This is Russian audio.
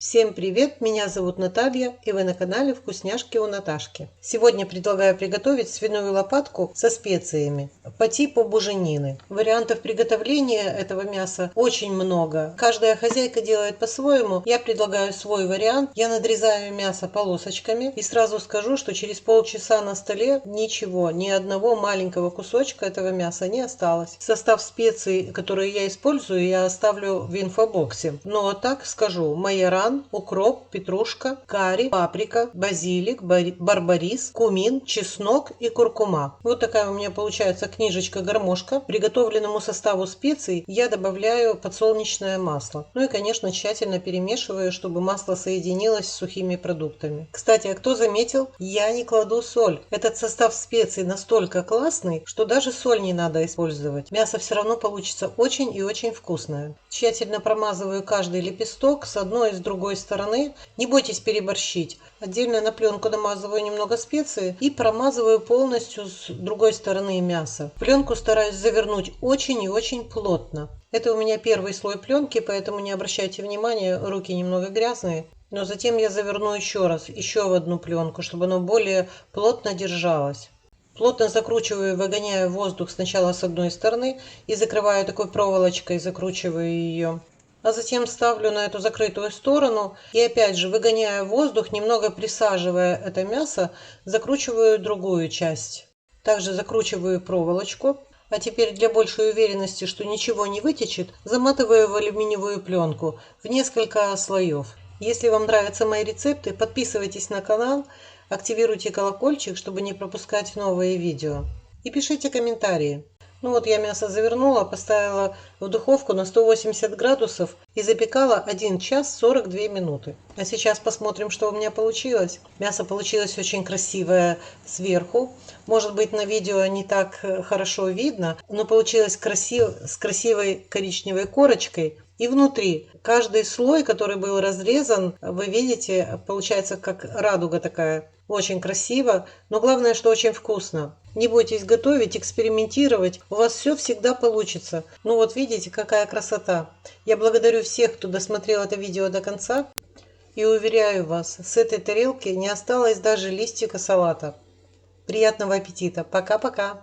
Всем привет! Меня зовут Наталья, и вы на канале Вкусняшки у Наташки. Сегодня предлагаю приготовить свиную лопатку со специями по типу буженины. Вариантов приготовления этого мяса очень много. Каждая хозяйка делает по-своему. Я предлагаю свой вариант. Я надрезаю мясо полосочками и сразу скажу, что через полчаса на столе ничего, ни одного маленького кусочка этого мяса не осталось. Состав специй, которые я использую, я оставлю в инфобоксе. Но так скажу: майоран, укроп, петрушка, карри, паприка, базилик, барбарис, кумин, чеснок и куркума. Вот такая у меня получается книжечка-гармошка. К приготовленному составу специй я добавляю подсолнечное масло. Ну и, конечно, тщательно перемешиваю, чтобы масло соединилось с сухими продуктами. Кстати, а кто заметил, я не кладу соль. Этот состав специй настолько классный, что даже соль не надо использовать. Мясо все равно получится очень и очень вкусное. Тщательно промазываю каждый лепесток с одной и с другой стороны. Не бойтесь переборщить. Отдельно на пленку намазываю немного специи и промазываю полностью с другой стороны мяса. Пленку стараюсь завернуть очень и очень плотно. Это у меня первый слой пленки, поэтому не обращайте внимания, руки немного грязные. Но затем я заверну еще раз, еще в одну пленку, чтобы оно более плотно держалось. Плотно закручиваю, выгоняю воздух сначала с одной стороны и закрываю такой проволочкой, закручиваю ее. А затем ставлю на эту закрытую сторону и опять же, выгоняя воздух, немного присаживая это мясо, закручиваю другую часть. Также закручиваю проволочку. А теперь для большей уверенности, что ничего не вытечет, заматываю в алюминиевую пленку в несколько слоев. Если вам нравятся мои рецепты, подписывайтесь на канал, активируйте колокольчик, чтобы не пропускать новые видео. И пишите комментарии. Ну вот я мясо завернула, поставила в духовку на 180 градусов и запекала 1 час 42 минуты. А сейчас посмотрим, что у меня получилось. Мясо получилось очень красивое сверху. Может быть, на видео не так хорошо видно, но получилось с красивой коричневой корочкой. И внутри каждый слой, который был разрезан, вы видите, получается как радуга такая. Очень красиво, но главное, что очень вкусно. Не бойтесь готовить, экспериментировать, у вас все всегда получится. Ну вот видите, какая красота. Я благодарю всех, кто досмотрел это видео до конца. И уверяю вас, с этой тарелки не осталось даже листика салата. Приятного аппетита. Пока-пока.